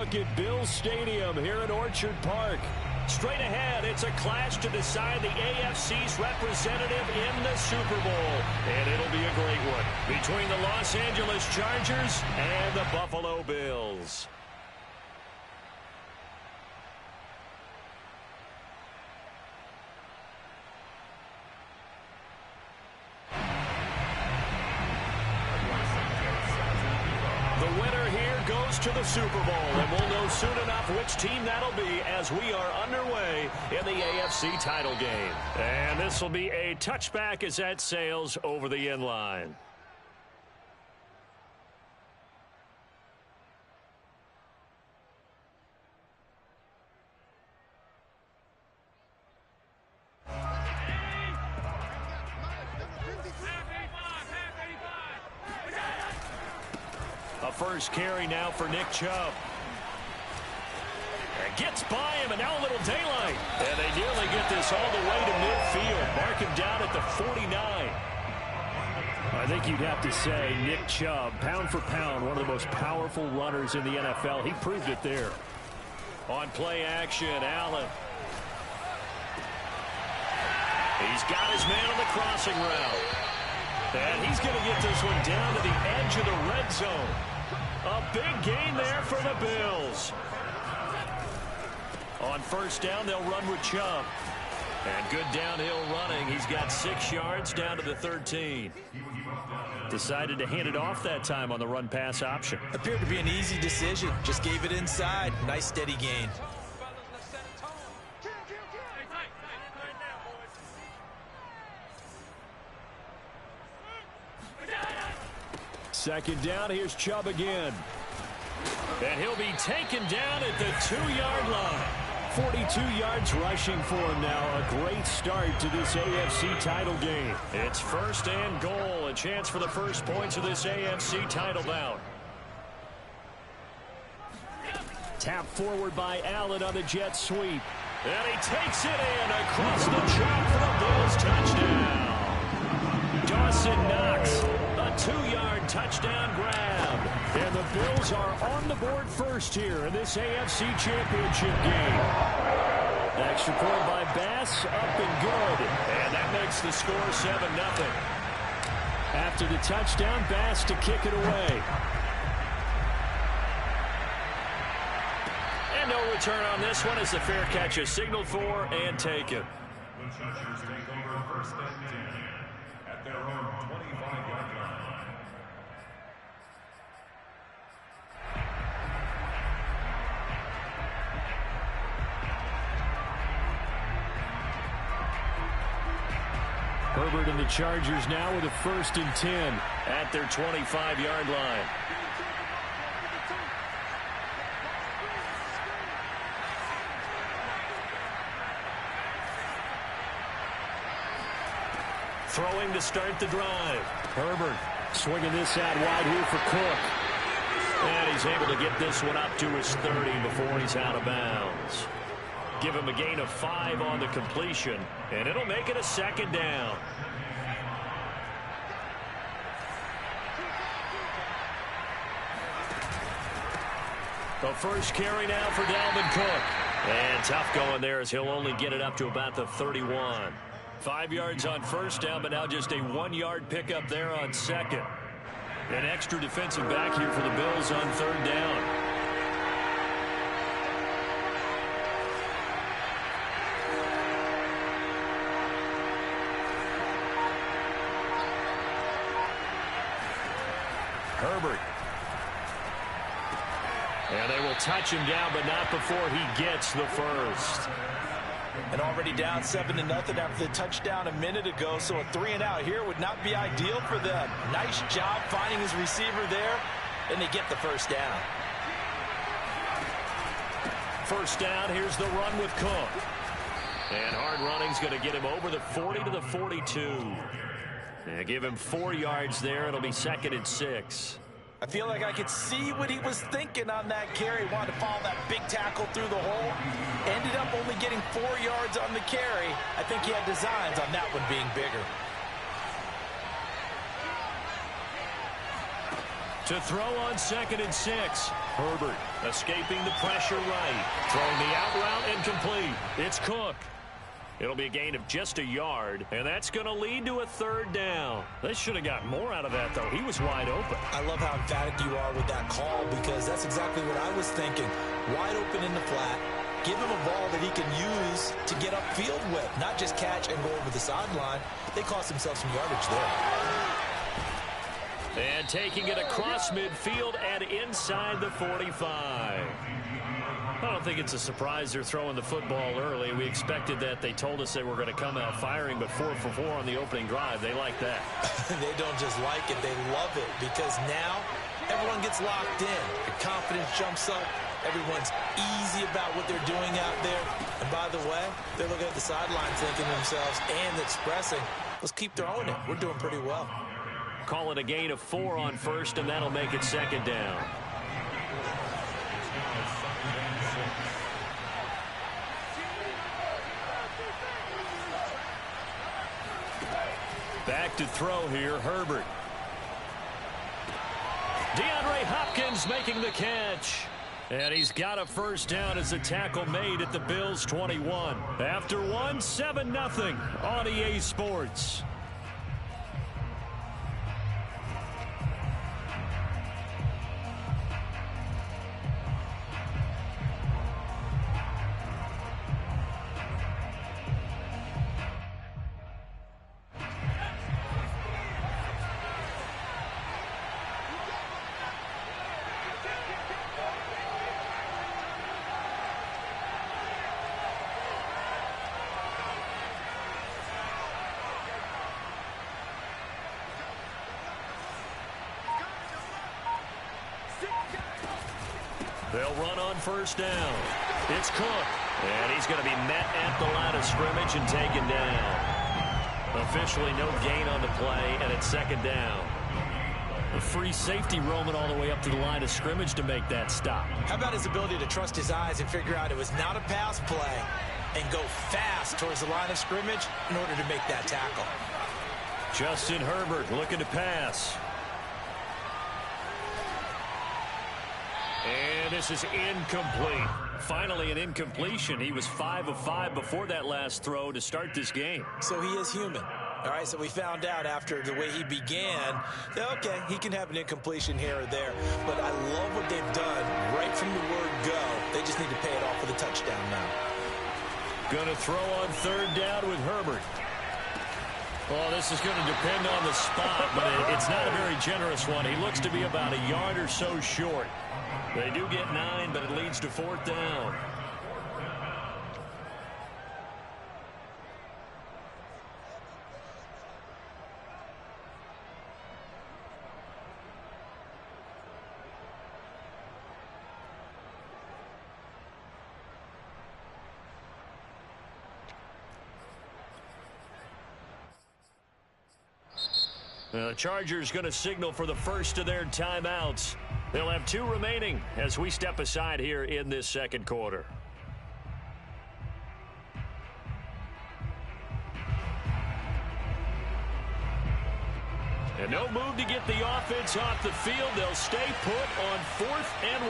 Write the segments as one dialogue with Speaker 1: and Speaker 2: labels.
Speaker 1: Look at Bills Stadium here in Orchard Park. Straight ahead, it's a clash to decide the AFC's representative in the Super Bowl. And it'll be a great one between the Los Angeles Chargers and the Buffalo Bills. To the Super Bowl, and we'll know soon enough which team that'll be as we are underway in the AFC title game. And this will be a touchback as that sails over the end line. First carry now for Nick Chubb. And gets by him, and now a little daylight. And they nearly get this all the way to midfield. Mark him down at the 49. I think you'd have to say Nick Chubb, pound for pound, one of the most powerful runners in the NFL. He proved it there. On play action, Allen. He's got his man on the crossing route. And he's going to get this one down to the edge of the red zone. A big gain there for the Bills. On first down, they'll run with Chubb. And good downhill running. He's got 6 yards down to the 13. Decided to hand it off that time on the run-pass option.
Speaker 2: Appeared to be an easy decision. Just gave it inside. Nice steady gain.
Speaker 1: Second down, here's Chubb again. And he'll be taken down at the 2-yard line. 42 yards rushing for him now. A great start to this AFC title game. It's first and goal. A chance for the first points of this AFC title bout. Tap forward by Allen on the jet sweep. And he takes it in across the chop for the Bills touchdown. Dawson Knox, a 2-yard touchdown grab. And the Bills are on the board first here in this AFC Championship game. Extra point by Bass, up and good. And that makes the score 7-0. After the touchdown, Bass to kick it away. And no return on this one as the fair catch is signaled for and taken.
Speaker 3: The Chargers take over first and 10 at their own 25-yard line.
Speaker 1: Herbert and the Chargers now with a first and 10 at their 25-yard line. Throwing to start the drive. Herbert swinging this out wide here for Cook. And he's able to get this one up to his 30 before he's out of bounds. Give him a gain of 5 on the completion, and it'll make it a second down. The first carry now for Dalvin Cook. And tough going there as he'll only get it up to about the 31. 5 yards on first down, but now just a 1-yard pickup there on second. An extra defensive back here for the Bills on third down. Herbert. And they will touch him down, but not before he gets the first.
Speaker 2: And already down 7-0 after the touchdown a minute ago, so a 3-and-out here would not be ideal for them. Nice job finding his receiver there, and they get the first down.
Speaker 1: First down, here's the run with Cook. And hard running's going to get him over the 40 to the 42. And give him 4 yards there. It'll be second and 6.
Speaker 2: I feel like I could see what he was thinking on that carry. Wanted to follow that big tackle through the hole. Ended up only getting 4 yards on the carry. I think he had designs on that one being bigger.
Speaker 1: To throw on 2nd and 6. Herbert escaping the pressure right. Throwing the out route incomplete. It's Cook. It'll be a gain of just a yard, and that's going to lead to a 3rd down. They should have got more out of that, though. He was wide open.
Speaker 2: I love how emphatic you are with that call because that's exactly what I was thinking. Wide open in the flat. Give him a ball that he can use to get upfield with, not just catch and go over the sideline. They cost themselves some yardage there.
Speaker 1: And taking it across midfield and inside the 45. I don't think it's a surprise they're throwing the football early. We expected that. They told us they were going to come out firing, but 4 for 4 on the opening drive. They like that.
Speaker 2: They don't just like it, they love it, because now everyone gets locked in. Your confidence jumps up. Everyone's easy about what they're doing out there. And by the way, they're looking at the sideline thinking to themselves and expressing, let's keep throwing it. We're doing pretty well.
Speaker 1: Call it a gain of 4 on 1st, and that'll make it 2nd down. Back to throw here, Herbert. DeAndre Hopkins making the catch. And he's got a 1st down as a tackle made at the Bills' 21. After 1, 7-0 on EA Sports. They'll run on 1st down. It's Cook. And he's going to be met at the line of scrimmage and taken down. Officially no gain on the play, and it's 2nd down. A free safety roaming all the way up to the line of scrimmage to make that stop.
Speaker 2: How about his ability to trust his eyes and figure out it was not a pass play and go fast towards the line of scrimmage in order to make that tackle.
Speaker 1: Justin Herbert looking to pass. And this is incomplete. Finally an incompletion. He was 5 of 5 before that last throw to start this game.
Speaker 2: So he is human. All right, so we found out after the way he began that, okay, he can have an incompletion here or there. But I love what they've done right from the word go. They just need to pay it off with a touchdown now.
Speaker 1: Going to throw on 3rd down with Herbert. Well, this is going to depend on the spot, but it's not a very generous one. He looks to be about a yard or so short. They do get 9, but it leads to 4th down. The Chargers going to signal for the first of their timeouts. They'll have 2 remaining as we step aside here in this 2nd quarter. And no move to get the offense off the field. They'll stay put on 4th and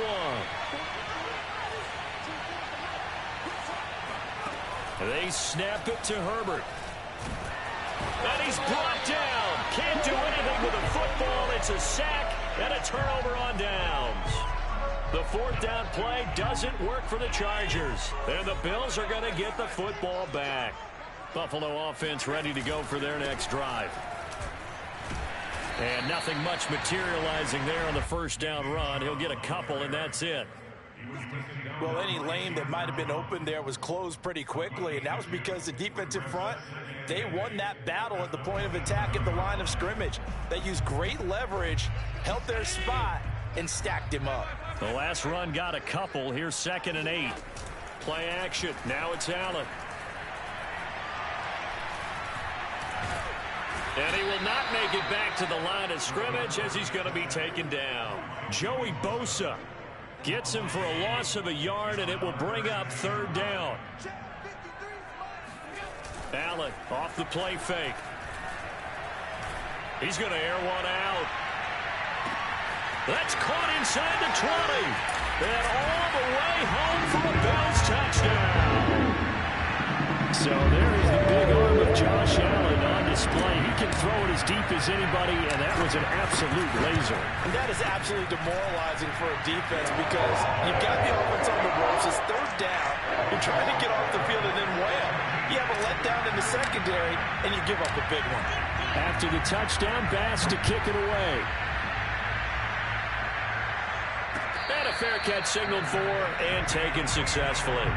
Speaker 1: 1. They snap it to Herbert. And he's brought down. Can't do anything with a football. It's a sack and a turnover on downs. The 4th down play doesn't work for the Chargers. And the Bills are going to get the football back. Buffalo offense ready to go for their next drive. And nothing much materializing there on the 1st down run. He'll get a couple, and that's it.
Speaker 2: Well, any lane that might have been open there was closed pretty quickly, and that was because the defensive front, they won that battle at the point of attack at the line of scrimmage. They used great leverage, held their spot, and stacked him up.
Speaker 1: The last run got a couple. Here's 2nd and 8. Play action. Now it's Allen. And he will not make it back to the line of scrimmage as he's going to be taken down. Joey Bosa gets him for a loss of a yard, and it will bring up 3rd down. Allen off the play fake. He's going to air one out. That's caught inside the 20. And all the way home for a Bills touchdown. So there is the big arm of Josh Allen on display. He can throw it as deep as anybody, and that was an absolute laser.
Speaker 2: And that is absolutely demoralizing for a defense because you've got the offense on the ropes. It's third down. You're trying to get off the field, and then wham, you have a letdown in the secondary, and you give up a big one.
Speaker 1: After the touchdown, Bass to kick it away. And a fair catch signaled for and taken successfully.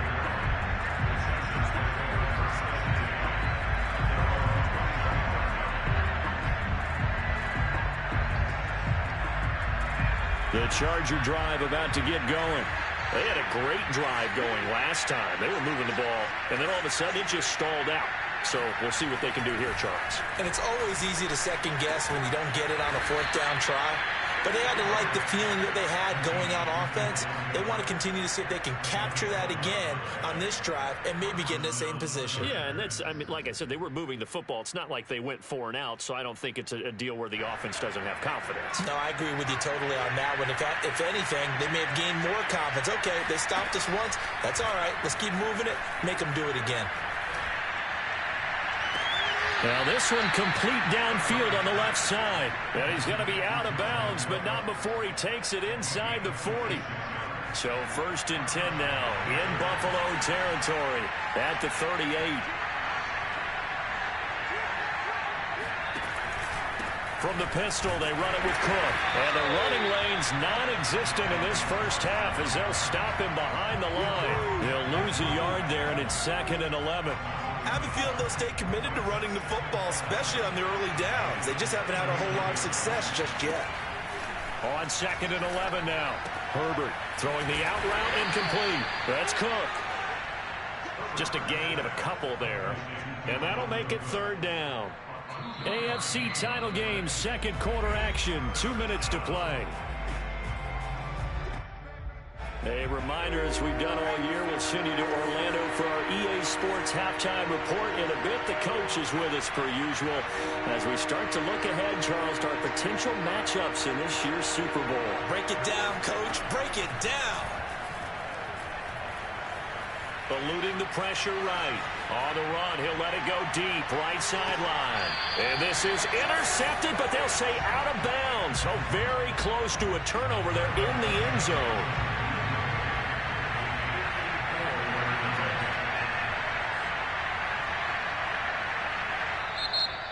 Speaker 1: The Charger drive about to get going. They had a great drive going last time. They were moving the ball, and then all of a sudden it just stalled out. So we'll see what they can do here, Charles.
Speaker 2: And it's always easy to second guess when you don't get it on a fourth down try. But they had to like the feeling that they had going on offense. They want to continue to see if they can capture that again on this drive and maybe get in the same position.
Speaker 1: Yeah, and that's, I mean, like I said, they were moving the football. It's not like they went 4 and out, so I don't think it's a deal where the offense doesn't have confidence.
Speaker 2: No, I agree with you totally on that one. If anything, they may have gained more confidence. Okay, they stopped us once. That's all right. Let's keep moving it. Make them do it again.
Speaker 1: Now this one complete downfield on the left side. And he's going to be out of bounds, but not before he takes it inside the 40. So 1st and 10 now in Buffalo territory at the 38. From the pistol, they run it with Cook. And the running lane's non-existent in this first half as they'll stop him behind the line. He'll lose a yard there, and it's 2nd and 11.
Speaker 2: I have a feeling they'll stay committed to running the football, especially on the early downs. They just haven't had a whole lot of success just yet.
Speaker 1: On 2nd and 11 now. Herbert throwing the out route incomplete. That's Cook. Just a gain of a couple there. And that'll make it 3rd down. AFC title game, 2nd quarter action. 2 minutes to play. A reminder, as we've done all year, we'll send you to Orlando for our EA Sports halftime report. In a bit, the coach is with us per usual as we start to look ahead, Charles, to our potential matchups in this year's Super Bowl.
Speaker 2: Break it down, Coach. Break it down.
Speaker 1: Eluding the pressure right. On the run, he'll let it go deep, right sideline. And this is intercepted, but they'll say out of bounds. So very close to a turnover there in the end zone.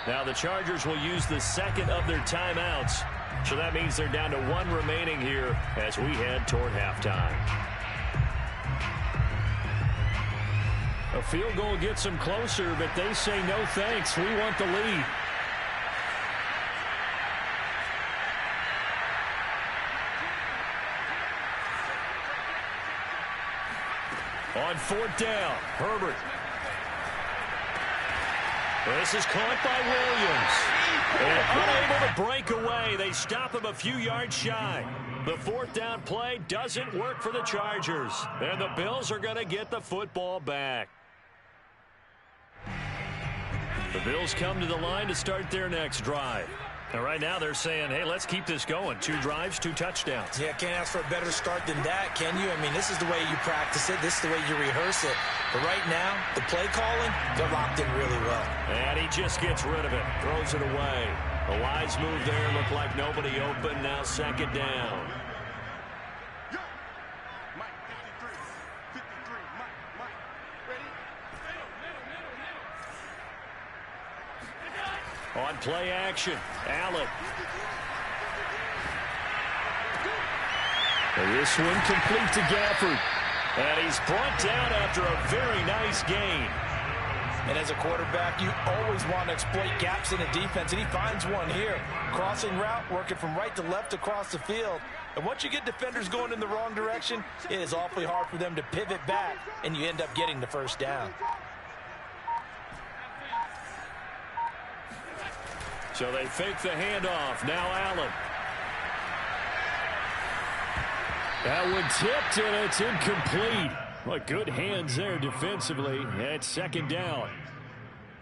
Speaker 1: Now the Chargers will use the 2nd of their timeouts. So that means they're down to 1 remaining here as we head toward halftime. A field goal gets them closer, but they say no thanks. We want the lead. On 4th down, Herbert. This is caught by Williams. And unable to break away. They stop him a few yards shy. The 4th down play doesn't work for the Chargers. And the Bills are going to get the football back. The Bills come to the line to start their next drive. And right now they're saying, hey, let's keep this going. 2 drives, 2 touchdowns.
Speaker 2: Yeah, can't ask for a better start than that, can you? I mean, this is the way you practice it. This is the way you rehearse it. But right now, the play calling, they're locked in really well.
Speaker 1: And he just gets rid of it. Throws it away. A wise move there. Looked like nobody open. Now 2nd down. On play action, Allen. And this one complete to Gafford. And he's brought down after a very nice gain.
Speaker 2: And as a quarterback, you always want to exploit gaps in a defense, and he finds one here. Crossing route, working from right to left across the field. And once you get defenders going in the wrong direction, it is awfully hard for them to pivot back, and you end up getting the 1st down.
Speaker 1: So they fake the handoff. Now Allen. That one tipped, and it's incomplete. Well, good hands there defensively at 2nd down.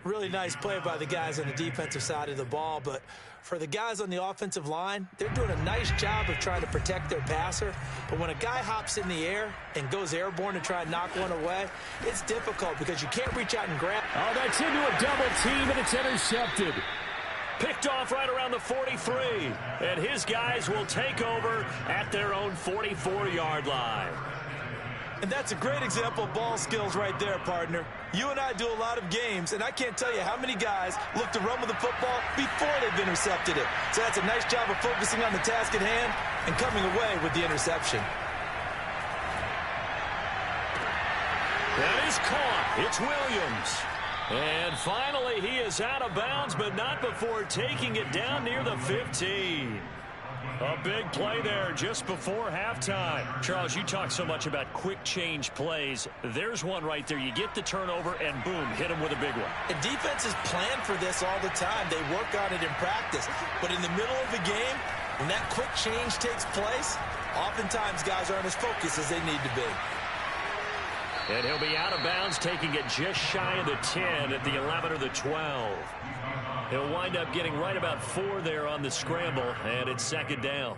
Speaker 2: Really nice play by the guys on the defensive side of the ball, but for the guys on the offensive line, they're doing a nice job of trying to protect their passer. But when a guy hops in the air and goes airborne to try and knock one away, it's difficult because you can't reach out and grab.
Speaker 1: Oh, that's into a double team, and it's intercepted. Picked off right around the 43. And his guys will take over at their own 44-yard line.
Speaker 2: And that's a great example of ball skills right there, partner. You and I do a lot of games, and I can't tell you how many guys look to run with the football before they've intercepted it. So that's a nice job of focusing on the task at hand and coming away with the interception.
Speaker 1: That is caught. It's Williams. And finally, he is out of bounds, but not before taking it down near the 15. A big play there just before halftime. Charles, you talk so much about quick change plays. There's one right there. You get the turnover, and boom, hit him with a big one.
Speaker 2: And defenses plan for this all the time. They work on it in practice. But in the middle of the game, when that quick change takes place, oftentimes guys aren't as focused as they need to be.
Speaker 1: And he'll be out of bounds, taking it just shy of the 10 at the 11 or the 12. He'll wind up getting right about 4 there on the scramble, and it's second down.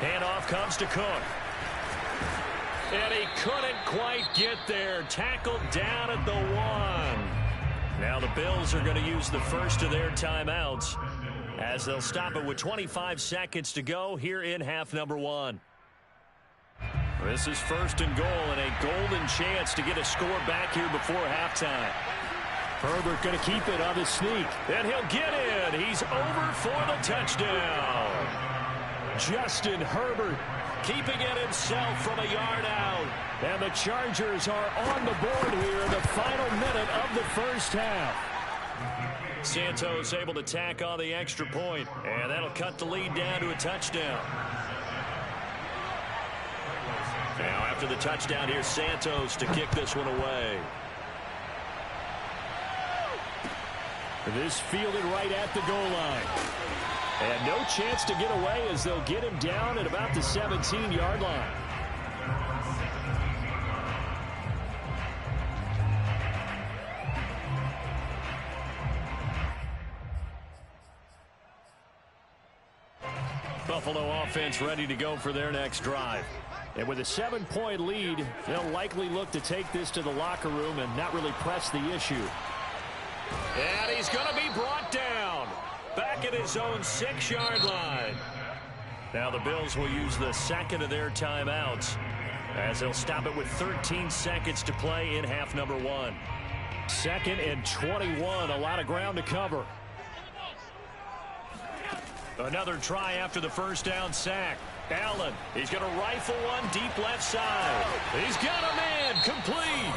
Speaker 1: Handoff comes to Cook. And he couldn't quite get there. Tackled down at the 1. Now the Bills are going to use the first of their timeouts as they'll stop it with 25 seconds to go here in half number 1. This is first and goal and a golden chance to get a score back here before halftime. Herbert going to keep it on the sneak. And he'll get in. He's over for the touchdown. Justin Herbert keeping it himself from a yard out. And the Chargers are on the board here in the final minute of the first half. Santos able to tack on the extra point, and that'll cut the lead down to a touchdown. Now after the touchdown, here's Santos to kick this one away. This fielded right at the goal line. And no chance to get away as they'll get him down at about the 17-yard line. Buffalo offense ready to go for their next drive. And with a 7-point lead, they'll likely look to take this to the locker room and not really press the issue. And he's going to be brought down. Back at his own 6-yard line. Now the Bills will use the second of their timeouts as they'll stop it with 13 seconds to play in half number 1. 2nd and 21, a lot of ground to cover. Another try after the first down sack. Allen, he's going to rifle one deep left side. He's got a man, complete.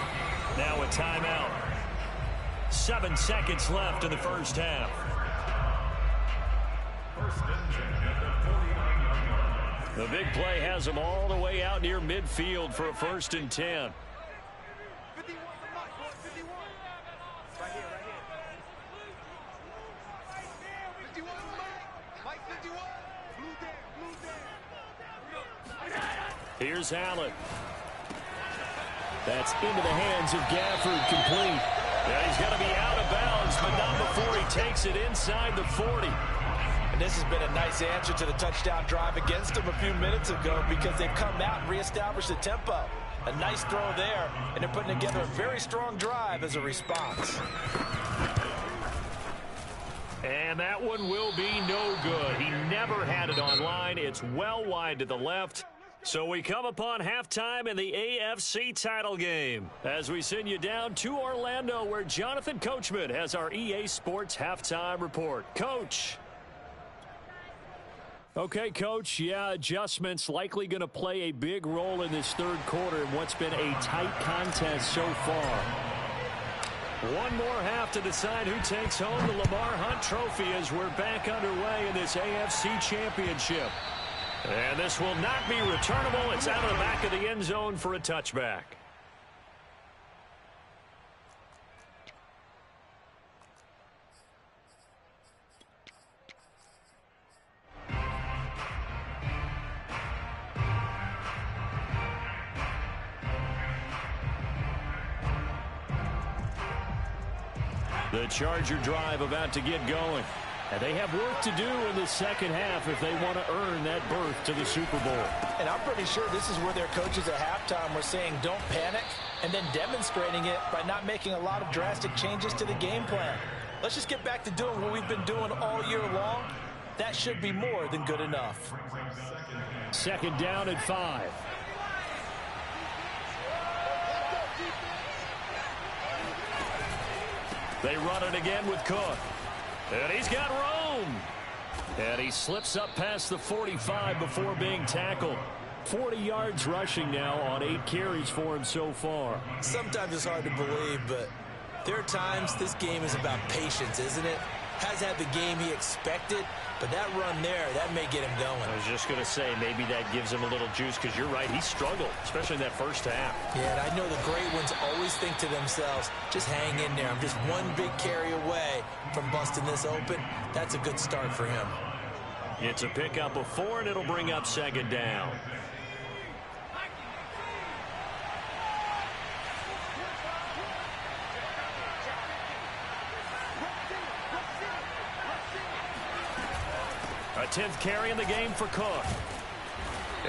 Speaker 1: Now a timeout. 7 seconds left in the first half. The big play has them all the way out near midfield for a 1st and 10. Here's Allen. That's into the hands of Gafford, complete. Yeah, he's got to be out of bounds, but not before he takes it inside the 40.
Speaker 2: And this has been a nice answer to the touchdown drive against them a few minutes ago because they've come out and reestablished the tempo. A nice throw there, and they're putting together a very strong drive as a response.
Speaker 1: And that one will be no good. He never had it on line. It's well wide to the left. So we come upon halftime in the AFC title game as we send you down to Orlando where Jonathan Coachman has our EA Sports halftime report. Coach. Okay, Coach, yeah, adjustments likely going to play a big role in this third quarter in what's been a tight contest so far. One more half to decide who takes home the Lamar Hunt Trophy as we're back underway in this AFC Championship. And this will not be returnable. It's out of the back of the end zone for a touchback. The Charger drive about to get going. And they have work to do in the second half if they want to earn that berth to the Super Bowl.
Speaker 2: And I'm pretty sure this is where their coaches at halftime were saying don't panic, and then demonstrating it by not making a lot of drastic changes to the game plan. Let's just get back to doing what we've been doing all year long. That should be more than good enough.
Speaker 1: Second down at 5. They run it again with Cook. And he's got room. And he slips up past the 45 before being tackled. 40 yards rushing now on 8 carries for him so far.
Speaker 2: Sometimes it's hard to believe, but there are times this game is about patience, isn't it? Has had the game he expected, but that run there, that may get him going.
Speaker 1: I was just going to say, maybe that gives him a little juice, because you're right, he struggled, especially in that first half.
Speaker 2: Yeah, and I know the great ones always think to themselves, just hang in there. I'm just one big carry away from busting this open. That's a good start for him.
Speaker 1: It's a pickup of 4, and it'll bring up second down. A 10th carry in the game for Cook.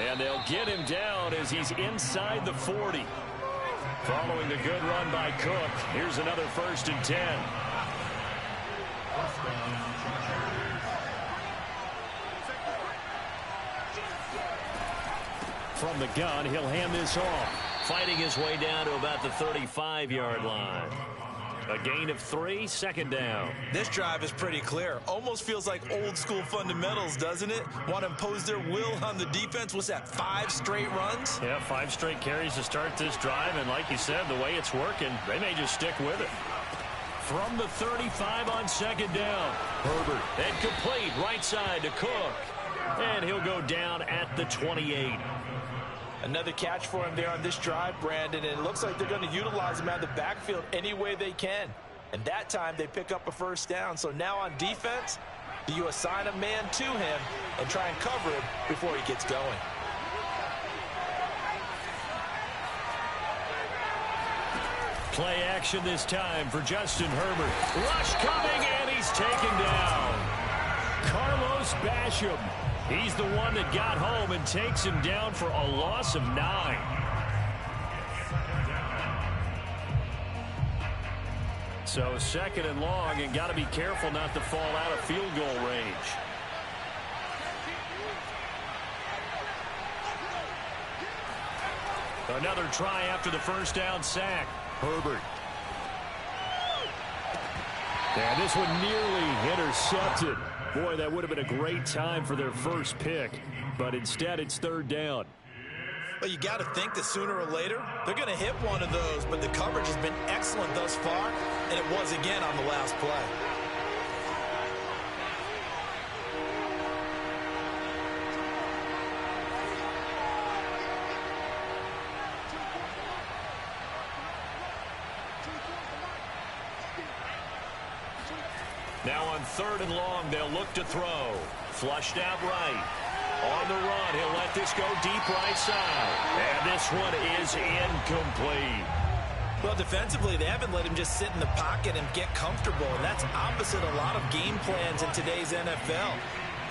Speaker 1: And they'll get him down as he's inside the 40. Following the good run by Cook, here's another 1st and 10. From the gun, he'll hand this off. Fighting his way down to about the 35-yard line. A gain of 3, second down.
Speaker 2: This drive is pretty clear. Almost feels like old school fundamentals, doesn't it? Want to impose their will on the defense. What's that, 5 straight runs?
Speaker 1: Yeah, 5 straight carries to start this drive. And like you said, the way it's working, they may just stick with it. From the 35 on second down. Herbert, and complete right side to Cook. And he'll go down at the 28.
Speaker 2: Another catch for him there on this drive, Brandon, and it looks like they're going to utilize him out of the backfield any way they can. And that time they pick up a 1st down. So now on defense, do you assign a man to him and try and cover him before he gets going?
Speaker 1: Play action this time for Justin Herbert. Rush coming, and he's taken down. Carlos Basham. He's the one that got home and takes him down for a loss of 9. So second and long, and got to be careful not to fall out of field goal range. Another try after the 1st down sack. Herbert. And this one nearly intercepted. Boy, that would have been a great time for their first pick, but instead it's 3rd down.
Speaker 2: Well, you got to think that sooner or later they're going to hit one of those, but the coverage has been excellent thus far, and it was again on the last play.
Speaker 1: Now on 3rd and long, they'll look to throw. Flushed out right. On the run, he'll let this go deep right side. And this one is incomplete.
Speaker 2: Well, defensively, they haven't let him just sit in the pocket and get comfortable. And that's opposite a lot of game plans in today's NFL.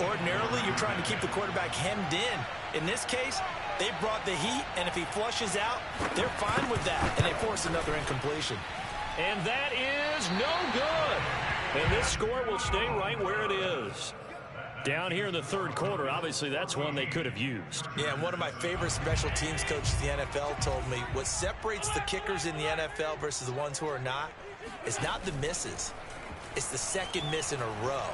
Speaker 2: Ordinarily, you're trying to keep the quarterback hemmed in. In this case, they brought the heat, and if he flushes out, they're fine with that. And they force another incompletion.
Speaker 1: And that is no good. And this score will stay right where it is. Down here in the 3rd quarter, obviously that's one they could have used.
Speaker 2: Yeah, and one of my favorite special teams coaches in the NFL told me what separates the kickers in the NFL versus the ones who are not is not the misses. It's the second miss in a row.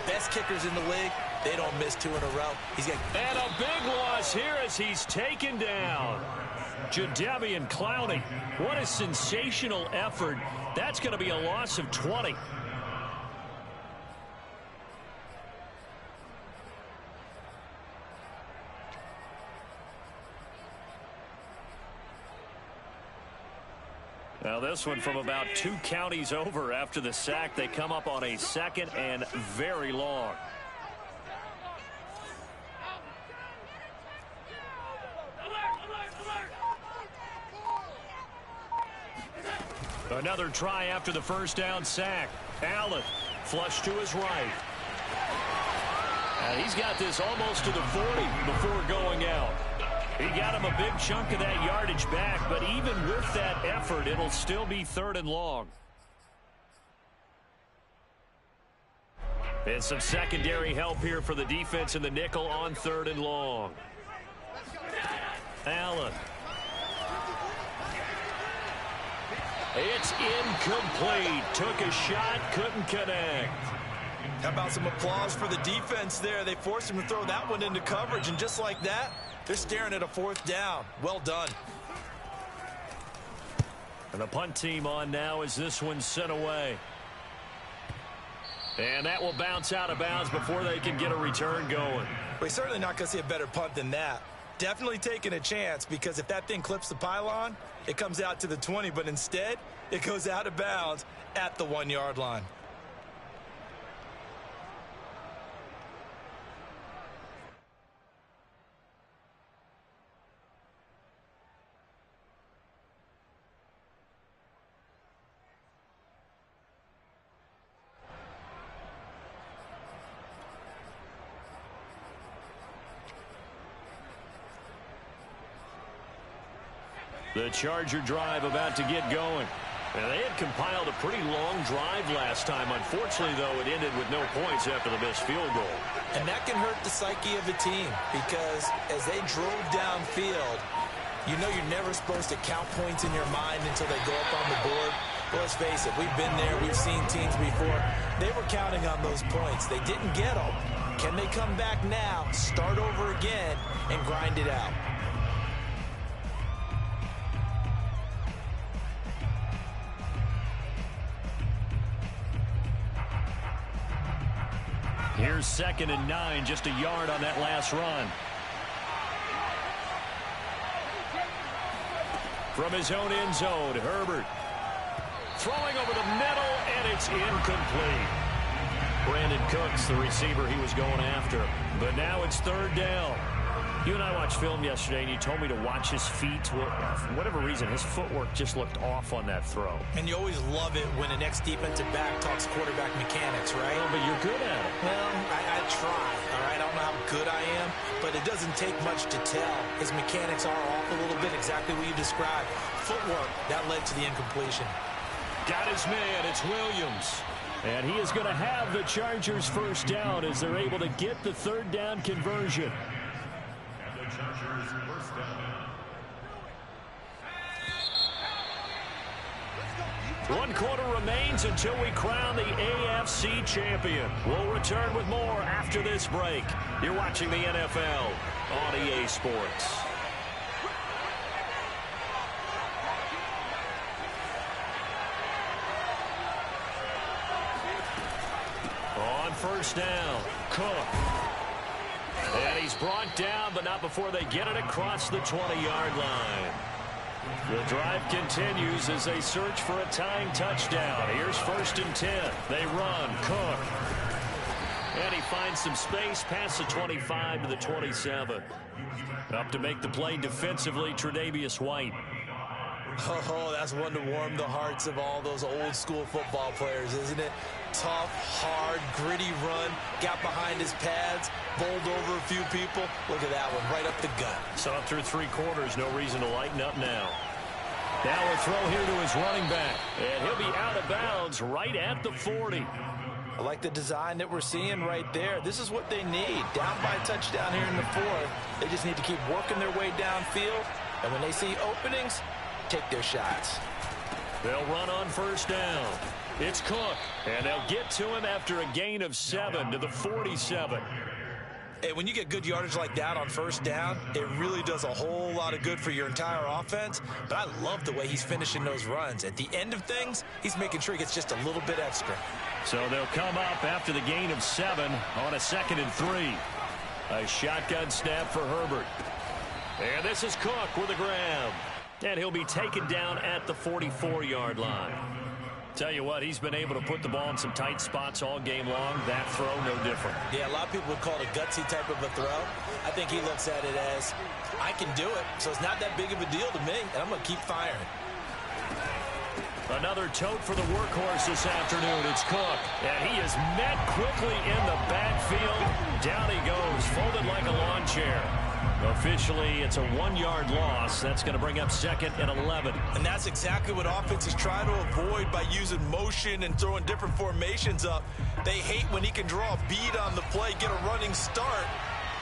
Speaker 2: Best kickers in the league, they don't miss 2 in a row.
Speaker 1: And a big loss here as he's taken down. Jadeveon Clowney. What a sensational effort. That's going to be a loss of 20. Now this one from about 2 counties over after the sack. They come up on a 2nd and very long. Another try after the first down sack. Allen flush to his right. And he's got this almost to the 40 before going out. He got him a big chunk of that yardage back, but even with that effort, it'll still be 3rd and long. And some secondary help here for the defense in the nickel on 3rd and long. Allen. It's incomplete. Took a shot, couldn't connect.
Speaker 2: How about some applause for the defense there? They forced him to throw that one into coverage, and just like that, they're staring at a 4th down. Well done.
Speaker 1: And the punt team on now as this one's sent away. And that will bounce out of bounds before they can get a return going.
Speaker 2: We're certainly not going to see a better punt than that. Definitely taking a chance, because if that thing clips the pylon, it comes out to the 20, but instead, it goes out of bounds at the 1-yard line.
Speaker 1: The Charger drive about to get going. And they had compiled a pretty long drive last time. Unfortunately, though, it ended with no points after the missed field goal.
Speaker 2: And that can hurt the psyche of a team, because as they drove downfield, you know you're never supposed to count points in your mind until they go up on the board. Well, let's face it, we've been there. We've seen teams before. They were counting on those points. They didn't get them. Can they come back now, start over again, and grind it out?
Speaker 1: Here's 2nd and 9, just a yard on that last run. From his own end zone, Herbert throwing over the middle, and it's incomplete. Brandon Cooks, the receiver he was going after. But now it's 3rd down. You and I watched film yesterday, and you told me to watch his feet. Well, for whatever reason, his footwork just looked off on that throw.
Speaker 2: And you always love it when an ex-defensive back talks quarterback mechanics, right?
Speaker 1: Well, but you're good at it.
Speaker 2: Well, I try, all right? I don't know how good I am, but it doesn't take much to tell. His mechanics are off a little bit, exactly what you described. Footwork, that led to the incompletion.
Speaker 1: Got his man, it's Williams. And he is going to have the Chargers first down as they're able to get the 3rd down conversion.
Speaker 3: Chargers first down.
Speaker 1: 1 quarter remains until we crown the AFC champion. We'll return with more after this break. You're watching the NFL on EA Sports. On first down, Cook. And he's brought down, but not before they get it across the 20-yard line. The drive continues as they search for a tying touchdown. Here's 1st and 10. They run. Cook. And he finds some space past the 25 to the 27. Up to make the play defensively, Tre'Davious White.
Speaker 2: Oh, that's one to warm the hearts of all those old school football players, isn't it? Tough, hard, gritty run, got behind his pads, bowled over a few people. Look at that one, right up the gut.
Speaker 1: So through 3 quarters, no reason to lighten up now. Now a throw here to his running back, and he'll be out of bounds right at the 40.
Speaker 2: I like the design that we're seeing right there. This is what they need. Down by a touchdown here in the 4th. They just need to keep working their way downfield, and when they see openings, take their shots.
Speaker 1: They'll run on first down. It's Cook, and they'll get to him after a gain of 7 to the 47.
Speaker 2: Hey, when you get good yardage like that on first down, it really does a whole lot of good for your entire offense. But I love the way he's finishing those runs. At the end of things, he's making sure he gets just a little bit extra.
Speaker 1: So they'll come up after the gain of 7 on a 2nd and 3. A shotgun snap for Herbert. And this is Cook with a grab. And he'll be taken down at the 44-yard line. Tell you what, he's been able to put the ball in some tight spots all game long. That throw, no different.
Speaker 2: Yeah, a lot of people would call it a gutsy type of a throw. I think he looks at it as, I can do it, so it's not that big of a deal to me, and I'm going to keep firing.
Speaker 1: Another tote for the workhorse this afternoon. It's Cook. And he is met quickly in the backfield. Down he goes, folded like a lawn chair. Officially, it's a 1-yard loss. That's going to bring up 2nd and 11.
Speaker 2: And that's exactly what offenses try to avoid by using motion and throwing different formations up. They hate when he can draw a bead on the play, get a running start,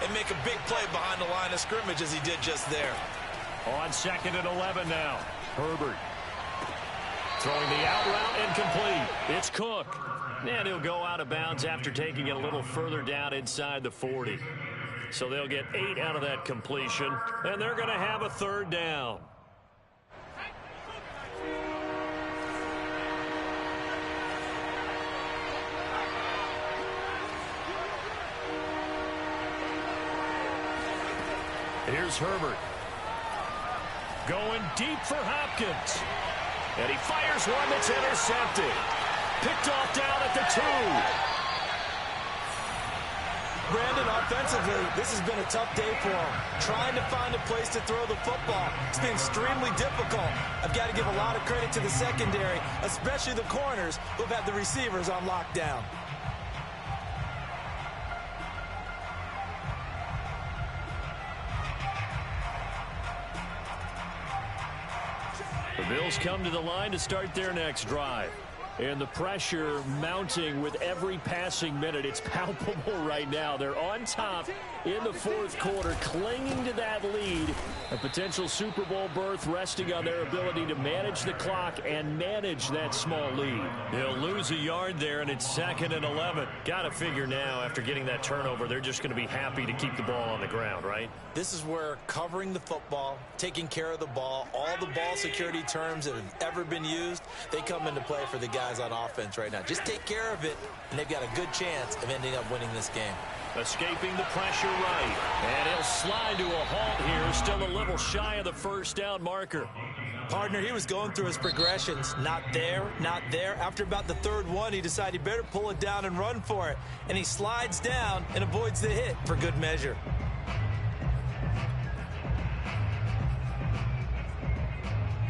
Speaker 2: and make a big play behind the line of scrimmage as he did just there.
Speaker 1: On 2nd and 11 now. Herbert throwing the out route incomplete. It's Cook. And he'll go out of bounds after taking it a little further down inside the 40. So they'll get 8 out of that completion, and they're going to have a 3rd down. Here's Herbert. Going deep for Hopkins. And he fires one that's intercepted. Picked off down at the 2.
Speaker 2: Brandon, offensively, this has been a tough day for him. Trying to find a place to throw the football. It's been extremely difficult. I've got to give a lot of credit to the secondary, especially the corners who've had the receivers on lockdown.
Speaker 1: The Bills come to the line to start their next drive. And the pressure mounting with every passing minute. It's palpable right now. They're on top in the 4th quarter, clinging to that lead. A potential Super Bowl berth resting on their ability to manage the clock and manage that small lead. They'll lose a yard there, and it's 2nd and 11. Got to figure now, after getting that turnover, they're just going to be happy to keep the ball on the ground, right?
Speaker 2: This is where covering the football, taking care of the ball, all the ball security terms that have ever been used, they come into play for the guys on offense right now. Just take care of it, and they've got a good chance of ending up winning this game.
Speaker 1: Escaping the pressure right. And he'll slide to a halt here. Still a little shy of the 1st down marker.
Speaker 2: Partner, he was going through his progressions. Not there, not there. After about the 3rd one, he decided he better pull it down and run for it. And he slides down and avoids the hit for good measure.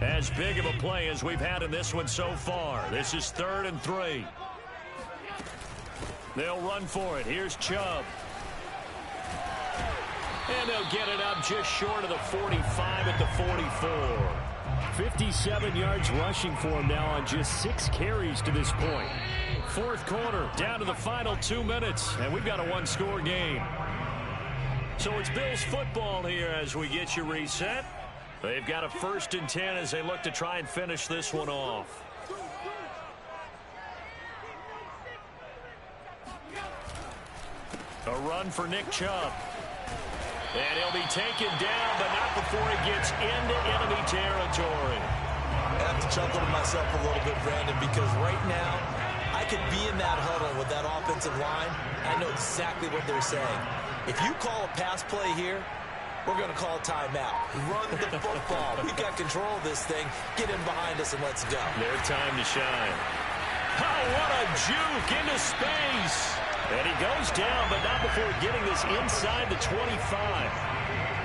Speaker 1: As big of a play as we've had in this one so far. This is 3rd and 3. They'll run for it. Here's Chubb. And they'll get it up just short of the 45 at the 44. 57 yards rushing for him now on just 6 carries to this point. 4th quarter, down to the final 2 minutes, and we've got a 1-score game. So it's Bills football here as we get you reset. They've got a 1st and 10 as they look to try and finish this one off. A run for Nick Chubb. And he'll be taken down, but not before he gets into enemy territory.
Speaker 2: I have to chuckle to myself a little bit, Brandon, because right now, I could be in that huddle with that offensive line. I know exactly what they're saying. If you call a pass play here, we're going to call a timeout. Run the football. We've got control of this thing. Get in behind us and let's go.
Speaker 1: Their time to shine. Oh, what a juke into space. And he goes down, but not before getting this inside the 25.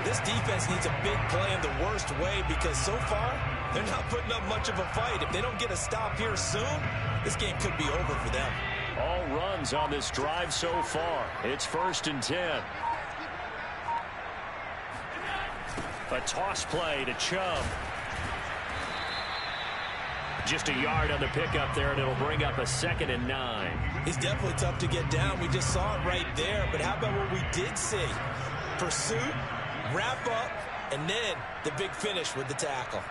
Speaker 2: This defense needs a big play in the worst way because so far, they're not putting up much of a fight. If they don't get a stop here soon, this game could be over for them.
Speaker 1: All runs on this drive so far. It's 1st and 10. A toss play to Chubb. Just a yard on the pickup there, and it'll bring up a 2nd and 9.
Speaker 2: He's definitely tough to get down. We just saw it right there. But how about what we did see? Pursuit, wrap up, and then the big finish with the tackle.